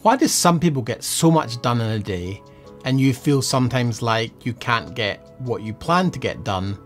Why do some people get so much done in a day and you feel sometimes like you can't get what you plan to get done?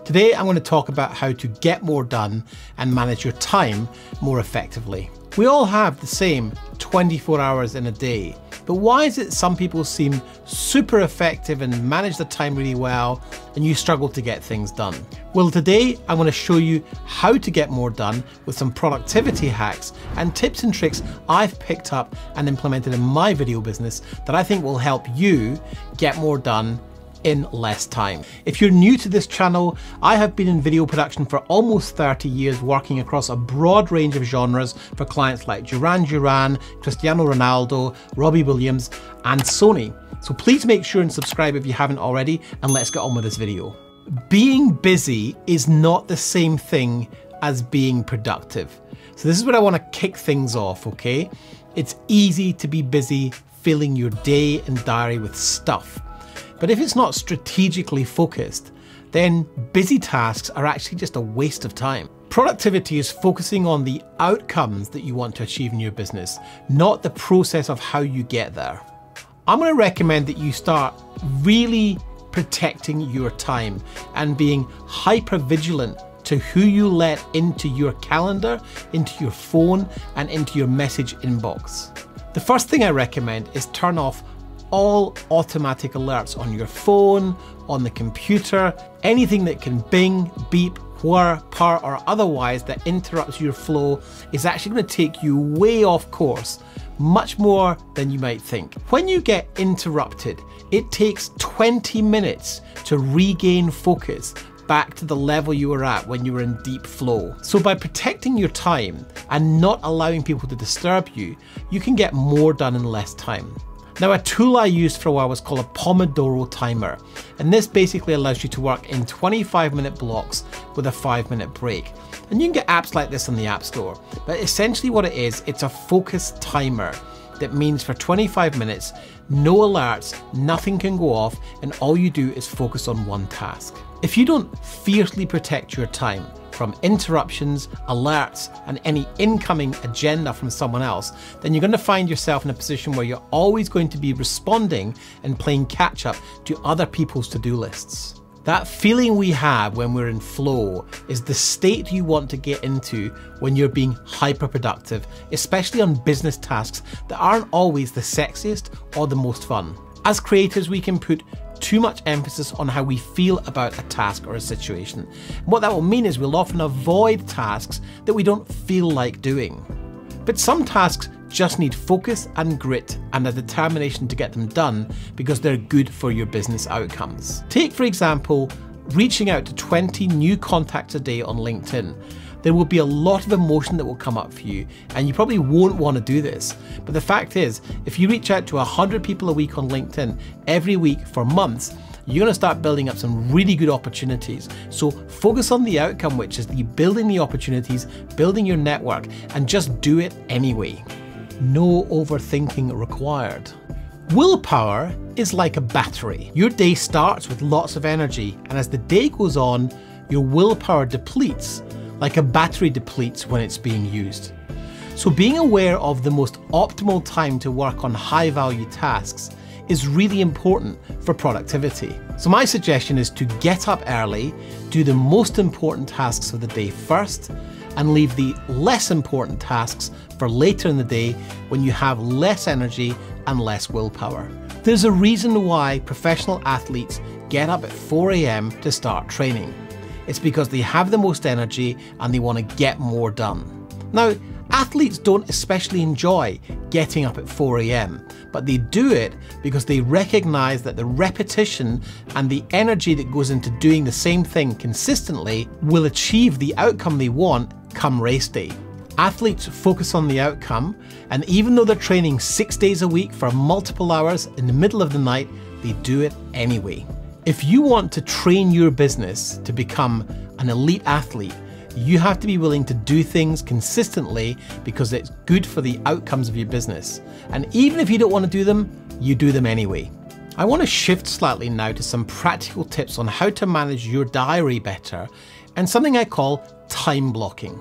Today I'm going to talk about how to get more done and manage your time more effectively. We all have the same 24 hours in a day, but why is it some people seem super effective and manage the time really well and you struggle to get things done? Well, today I'm going to show you how to get more done with some productivity hacks and tips and tricks I've picked up and implemented in my video business that I think will help you get more done in less time. If you're new to this channel, I have been in video production for almost 30 years, working across a broad range of genres for clients like Duran Duran, Cristiano Ronaldo, Robbie Williams, and Sony. So please make sure and subscribe if you haven't already, and let's get on with this video. Being busy is not the same thing as being productive. So this is where I want to kick things off, okay? It's easy to be busy filling your day and diary with stuff. But if it's not strategically focused, then busy tasks are actually just a waste of time. Productivity is focusing on the outcomes that you want to achieve in your business, not the process of how you get there. I'm going to recommend that you start really protecting your time and being hyper vigilant to who you let into your calendar, into your phone, and into your message inbox. The first thing I recommend is turn off all automatic alerts on your phone, on the computer. Anything that can bing, beep, whir, purr, or otherwise that interrupts your flow is actually going to take you way off course, much more than you might think. When you get interrupted, it takes 20 minutes to regain focus back to the level you were at when you were in deep flow. So by protecting your time and not allowing people to disturb you, you can get more done in less time. Now, a tool I used for a while was called a Pomodoro timer, and this basically allows you to work in 25-minute blocks with a 5-minute break. And you can get apps like this on the App Store, but essentially what it is, it's a focus timer. That means for 25 minutes, no alerts, nothing can go off, and all you do is focus on one task. If you don't fiercely protect your time from interruptions, alerts, and any incoming agenda from someone else, then you're going to find yourself in a position where you're always going to be responding and playing catch up to other people's to-do lists. That feeling we have when we're in flow is the state you want to get into when you're being hyper productive, especially on business tasks that aren't always the sexiest or the most fun. As creators, we can put too much emphasis on how we feel about a task or a situation. And what that will mean is we'll often avoid tasks that we don't feel like doing. But some tasks just need focus and grit and a determination to get them done because they're good for your business outcomes. Take, for example, reaching out to 20 new contacts a day on LinkedIn. There will be a lot of emotion that will come up for you, and you probably won't want to do this. But the fact is, if you reach out to 100 people a week on LinkedIn every week for months, you're going to start building up some really good opportunities. So focus on the outcome, which is building the opportunities, building your network, and just do it anyway. No overthinking required. Willpower is like a battery. Your day starts with lots of energy, and as the day goes on, your willpower depletes, like a battery depletes when it's being used. So being aware of the most optimal time to work on high value tasks is really important for productivity. So my suggestion is to get up early, do the most important tasks of the day first, and leave the less important tasks for later in the day when you have less energy and less willpower. There's a reason why professional athletes get up at 4 AM to start training. It's because they have the most energy and they want to get more done. Now, athletes don't especially enjoy getting up at 4 AM, but they do it because they recognize that the repetition and the energy that goes into doing the same thing consistently will achieve the outcome they want come race day. Athletes focus on the outcome, and even though they're training 6 days a week for multiple hours in the middle of the night, they do it anyway. If you want to train your business to become an elite athlete, you have to be willing to do things consistently because it's good for the outcomes of your business. And even if you don't want to do them, you do them anyway. I want to shift slightly now to some practical tips on how to manage your diary better and something I call time blocking.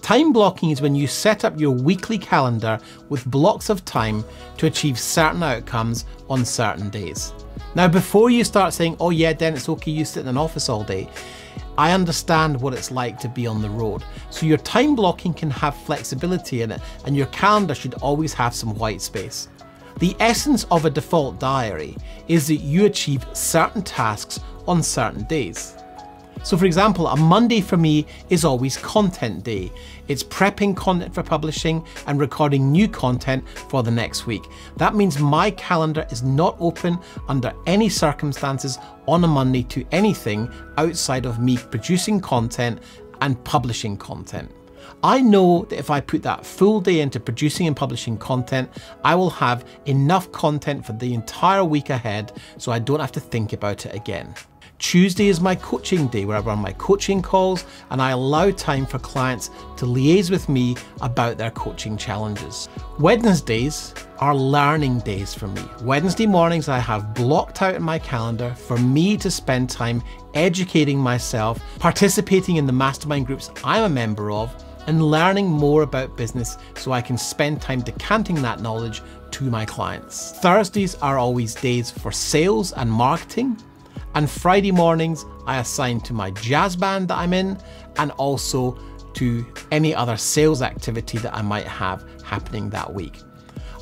Time blocking is when you set up your weekly calendar with blocks of time to achieve certain outcomes on certain days. Now, before you start saying, oh yeah, then it's okay, you sit in an office all day, I understand what it's like to be on the road. So your time blocking can have flexibility in it, and your calendar should always have some white space. The essence of a default diary is that you achieve certain tasks on certain days. So for example, a Monday for me is always content day. It's prepping content for publishing and recording new content for the next week. That means my calendar is not open under any circumstances on a Monday to anything outside of me producing content and publishing content. I know that if I put that full day into producing and publishing content, I will have enough content for the entire week ahead, so I don't have to think about it again. Tuesday is my coaching day, where I run my coaching calls and I allow time for clients to liaise with me about their coaching challenges. Wednesdays are learning days for me. Wednesday mornings I have blocked out in my calendar for me to spend time educating myself, participating in the mastermind groups I'm a member of, and learning more about business so I can spend time decanting that knowledge to my clients. Thursdays are always days for sales and marketing. And Friday mornings I assign to my jazz band that I'm in, and also to any other sales activity that I might have happening that week.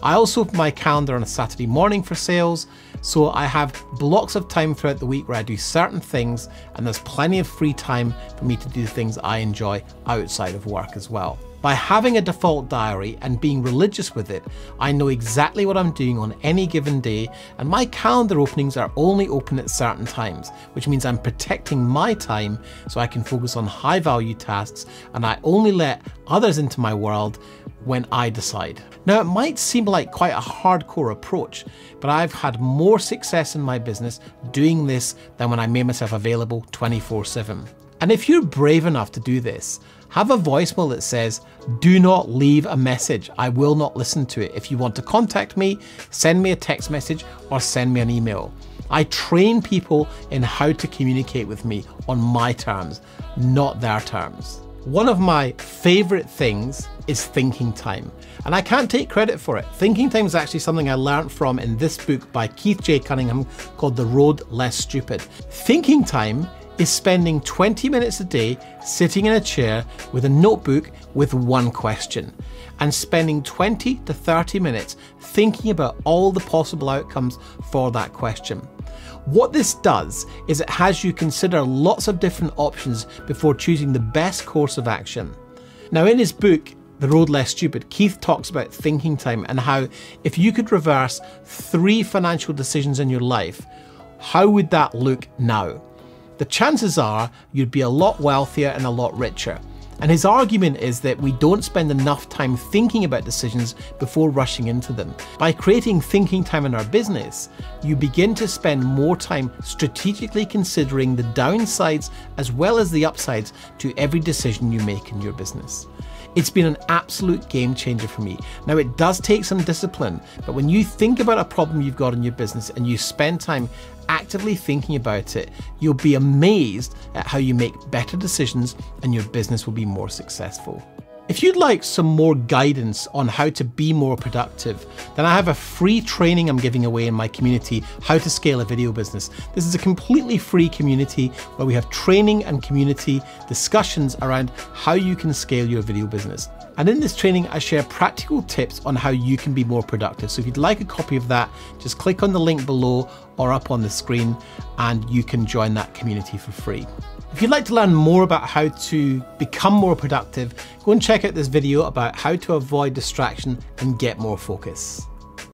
I also open my calendar on a Saturday morning for sales, so I have blocks of time throughout the week where I do certain things, and there's plenty of free time for me to do things I enjoy outside of work as well. By having a default diary and being religious with it, I know exactly what I'm doing on any given day, and my calendar openings are only open at certain times, which means I'm protecting my time so I can focus on high value tasks, and I only let others into my world when I decide. Now, it might seem like quite a hardcore approach, but I've had more success in my business doing this than when I made myself available 24/7. And if you're brave enough to do this, have a voicemail that says, do not leave a message. I will not listen to it. If you want to contact me, send me a text message or send me an email. I train people in how to communicate with me on my terms, not their terms. One of my favorite things is thinking time, and I can't take credit for it. Thinking time is actually something I learned from in this book by Keith J. Cunningham called The Road Less Stupid. Thinking time is spending 20 minutes a day sitting in a chair with a notebook with one question, and spending 20 to 30 minutes thinking about all the possible outcomes for that question. What this does is it has you consider lots of different options before choosing the best course of action. Now, in his book, The Road Less Stupid, Keith talks about thinking time and how if you could reverse 3 financial decisions in your life, how would that look now? The chances are you'd be a lot wealthier and a lot richer. And his argument is that we don't spend enough time thinking about decisions before rushing into them. By creating thinking time in our business, you begin to spend more time strategically considering the downsides as well as the upsides to every decision you make in your business. It's been an absolute game changer for me. Now, it does take some discipline, but when you think about a problem you've got in your business and you spend time actively thinking about it, you'll be amazed at how you make better decisions and your business will be more successful. If you'd like some more guidance on how to be more productive, then I have a free training I'm giving away in my community, How to Scale a Video Business. This is a completely free community where we have training and community discussions around how you can scale your video business. And in this training, I share practical tips on how you can be more productive. So if you'd like a copy of that, just click on the link below or up on the screen and you can join that community for free. If you'd like to learn more about how to become more productive, go and check out this video about how to avoid distraction and get more focus.